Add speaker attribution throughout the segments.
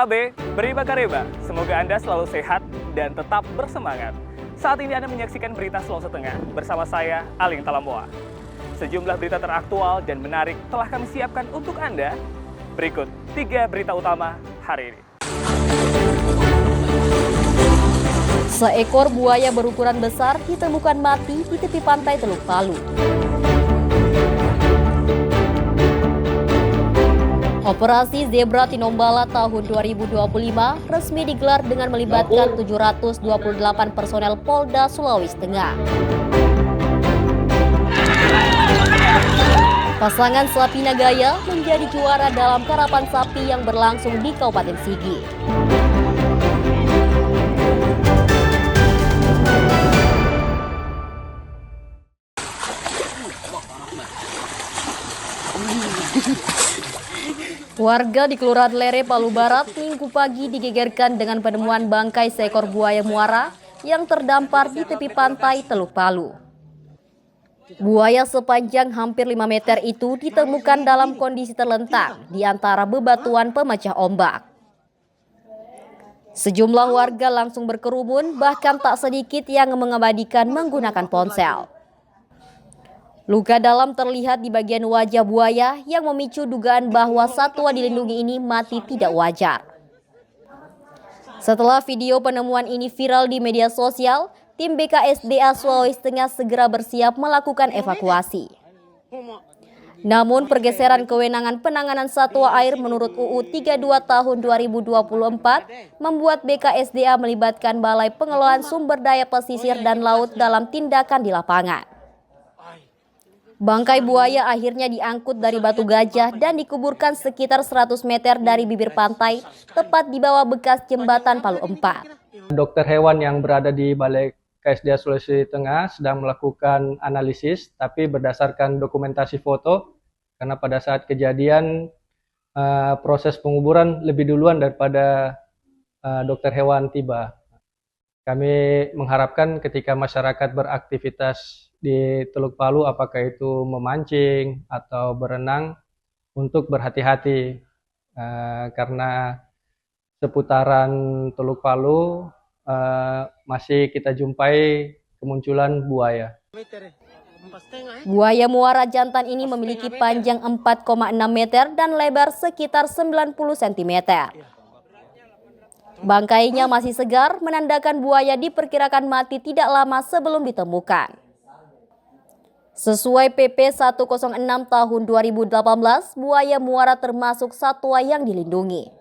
Speaker 1: BKB, beri bakareba. Semoga Anda selalu sehat dan tetap bersemangat. Saat ini Anda menyaksikan berita Sulawesi Tengah bersama saya, Aling Talamboa. Sejumlah berita teraktual dan menarik telah kami siapkan untuk Anda. Berikut 3 berita utama hari ini.
Speaker 2: Seekor buaya berukuran besar ditemukan mati di tepi pantai Teluk Palu. Operasi Zebra Tinombala tahun 2025 resmi digelar dengan melibatkan 728 personel Polda Sulawesi Tengah. Pasangan Sapi Nagaya menjadi juara dalam karapan sapi yang berlangsung di Kabupaten Sigi. Warga di Kelurahan Lere, Palu Barat, Minggu pagi digegerkan dengan penemuan bangkai seekor buaya muara yang terdampar di tepi pantai Teluk Palu. Buaya sepanjang hampir 5 meter itu ditemukan dalam kondisi terlentang di antara bebatuan pemecah ombak. Sejumlah warga langsung berkerumun, bahkan tak sedikit yang mengabadikan menggunakan ponsel. Luka dalam terlihat di bagian wajah buaya yang memicu dugaan bahwa satwa dilindungi ini mati tidak wajar. Setelah video penemuan ini viral di media sosial, tim BKSDA Sulawesi Tengah segera bersiap melakukan evakuasi. Namun pergeseran kewenangan penanganan satwa air menurut UU 32 tahun 2024 membuat BKSDA melibatkan Balai Pengelolaan Sumber Daya Pesisir dan Laut dalam tindakan di lapangan. Bangkai buaya akhirnya diangkut dari Batu Gajah dan dikuburkan sekitar 100 meter dari bibir pantai, tepat di bawah bekas jembatan Palu 4.
Speaker 3: Dokter hewan yang berada di Balai KSDA Sulawesi Tengah sedang melakukan analisis, tapi berdasarkan dokumentasi foto, karena pada saat kejadian proses penguburan lebih duluan daripada dokter hewan tiba. Kami mengharapkan ketika masyarakat beraktivitas di Teluk Palu, apakah itu memancing atau berenang, untuk berhati-hati karena seputaran Teluk Palu masih kita jumpai kemunculan buaya.
Speaker 2: Buaya muara jantan ini memiliki panjang 4,6 meter dan lebar sekitar 90 cm. Bangkainya masih segar, menandakan buaya diperkirakan mati tidak lama sebelum ditemukan. Sesuai PP 106 tahun 2018, buaya muara termasuk satwa yang dilindungi.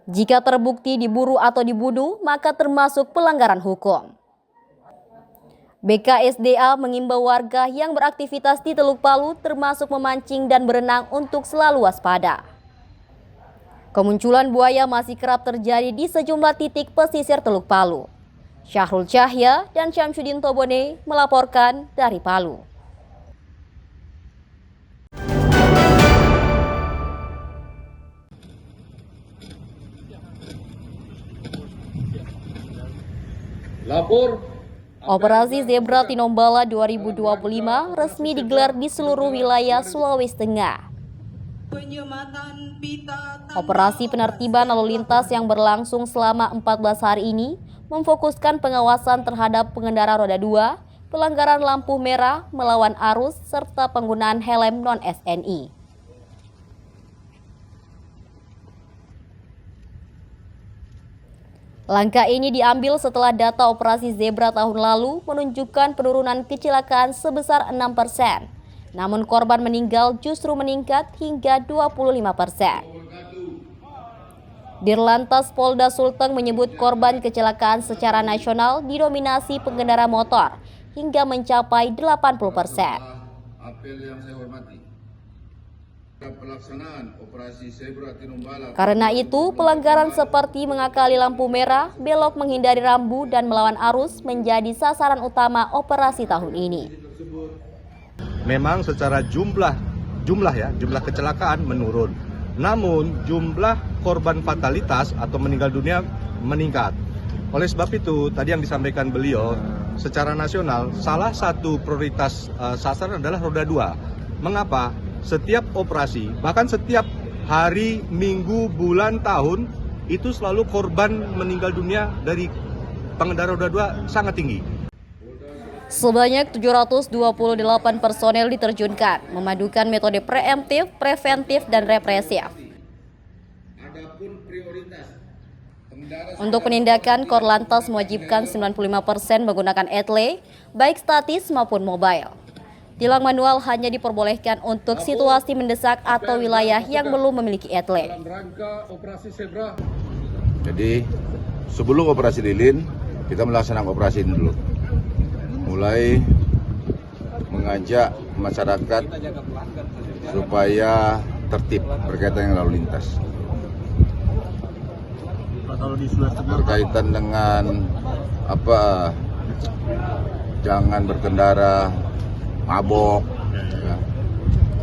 Speaker 2: Jika terbukti diburu atau dibunuh, maka termasuk pelanggaran hukum. BKSDA mengimbau warga yang beraktivitas di Teluk Palu termasuk memancing dan berenang untuk selalu waspada. Kemunculan buaya masih kerap terjadi di sejumlah titik pesisir Teluk Palu. Syahrul Cahya dan Syamsuddin Tobone melaporkan dari Palu. Operasi Zebra Tinombala 2025 resmi digelar di seluruh wilayah Sulawesi Tengah. Operasi penertiban lalu lintas yang berlangsung selama 14 hari ini memfokuskan pengawasan terhadap pengendara roda 2, pelanggaran lampu merah, melawan arus, serta penggunaan helm non-SNI. Langkah ini diambil setelah data operasi Zebra tahun lalu menunjukkan penurunan kecelakaan sebesar 6%. Namun korban meninggal justru meningkat hingga 25%. Dirlantas Polda Sulteng menyebut korban kecelakaan secara nasional didominasi pengendara motor hingga mencapai 80%. Karena itu, pelanggaran seperti mengakali lampu merah, belok menghindari rambu, dan melawan arus menjadi sasaran utama operasi tahun ini.
Speaker 4: Memang secara jumlah kecelakaan menurun. Namun jumlah korban fatalitas atau meninggal dunia meningkat. Oleh sebab itu, tadi yang disampaikan beliau, secara nasional salah satu prioritas sasaran adalah roda 2. Mengapa? Setiap operasi, bahkan setiap hari, minggu, bulan, tahun, itu selalu korban meninggal dunia dari pengendara roda 2 sangat tinggi.
Speaker 2: Sebanyak 728 personel diterjunkan, memadukan metode preemptif, preventif, dan represif. Untuk penindakan, Korlantas mewajibkan 95% menggunakan etle, baik statis maupun mobile. Tilang manual hanya diperbolehkan untuk situasi mendesak atau wilayah yang belum memiliki etle.
Speaker 5: Jadi sebelum operasi lilin, kita melaksanakan operasi ini dulu. Mulai mengajak masyarakat supaya tertib berkaitan dengan lalu lintas. Berkaitan dengan jangan berkendara mabok, ya.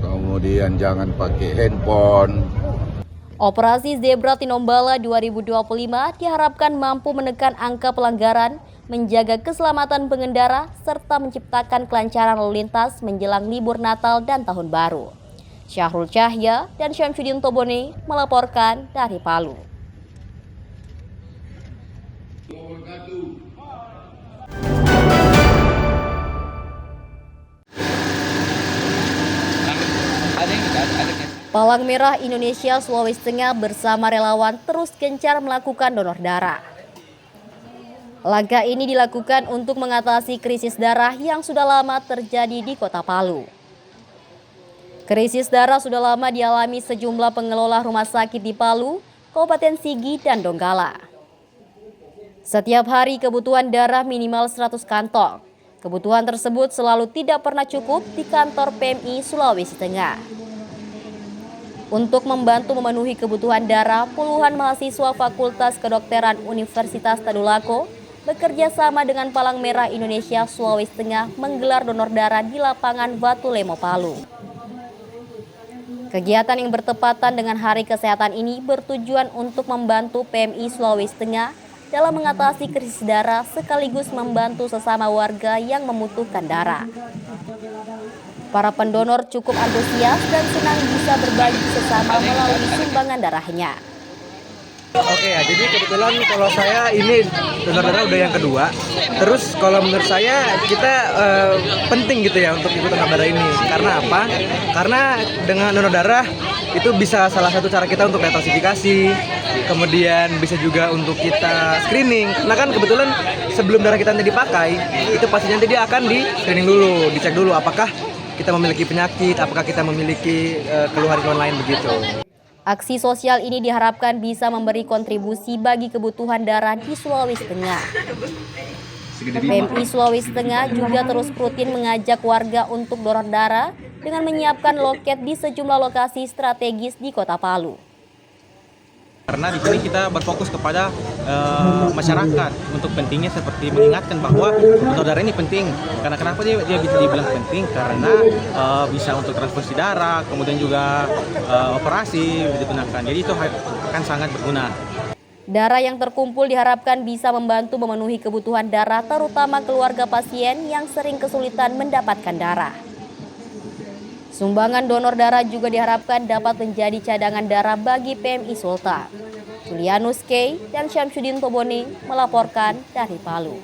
Speaker 5: Kemudian jangan pakai handphone.
Speaker 2: Operasi Zebra Tinombala 2025 diharapkan mampu menekan angka pelanggaran, menjaga keselamatan pengendara, serta menciptakan kelancaran lalu lintas menjelang libur Natal dan Tahun Baru. Syahrul Cahya dan Syamsuddin Tobone melaporkan dari Palu. Palang Merah Indonesia Sulawesi Tengah bersama relawan terus gencar melakukan donor darah. Langkah ini dilakukan untuk mengatasi krisis darah yang sudah lama terjadi di Kota Palu. Krisis darah sudah lama dialami sejumlah pengelola rumah sakit di Palu, Kabupaten Sigi, dan Donggala. Setiap hari kebutuhan darah minimal 100 kantong. Kebutuhan tersebut selalu tidak pernah cukup di kantor PMI Sulawesi Tengah. Untuk membantu memenuhi kebutuhan darah, puluhan mahasiswa Fakultas Kedokteran Universitas Tadulako bekerja sama dengan Palang Merah Indonesia Sulawesi Tengah menggelar donor darah di lapangan Batu Lemo, Palu. Kegiatan yang bertepatan dengan Hari Kesehatan ini bertujuan untuk membantu PMI Sulawesi Tengah dalam mengatasi krisis darah sekaligus membantu sesama warga yang membutuhkan darah. Para pendonor cukup antusias dan senang bisa berbagi sesama melalui sumbangan darahnya.
Speaker 6: Oke ya, jadi kebetulan kalau saya ini donor darah udah yang kedua. Terus kalau menurut saya kita penting gitu ya untuk ikut donor darah ini. Karena apa? Karena dengan donor darah itu bisa salah satu cara kita untuk detoksifikasi. Kemudian bisa juga untuk kita screening. Karena kan kebetulan sebelum darah kita nanti dipakai, itu pastinya nanti dia akan di screening dulu, dicek dulu apakah kita memiliki penyakit, apakah kita memiliki keluhan lain begitu.
Speaker 2: Aksi sosial ini diharapkan bisa memberi kontribusi bagi kebutuhan darah di Sulawesi Tengah. PMI Sulawesi Tengah juga terus rutin mengajak warga untuk donor darah dengan menyiapkan loket di sejumlah lokasi strategis di Kota Palu.
Speaker 7: Karena di sini kita berfokus kepada masyarakat untuk pentingnya seperti mengingatkan bahwa donor darah ini penting. Karena kenapa dia bisa dibilang penting? Karena bisa untuk transfusi darah, kemudian juga operasi digunakan. Jadi itu akan sangat berguna.
Speaker 2: Darah yang terkumpul diharapkan bisa membantu memenuhi kebutuhan darah terutama keluarga pasien yang sering kesulitan mendapatkan darah. Sumbangan donor darah juga diharapkan dapat menjadi cadangan darah bagi PMI Sultan. Julianus K. dan Syamsuddin Tobone melaporkan dari Palu.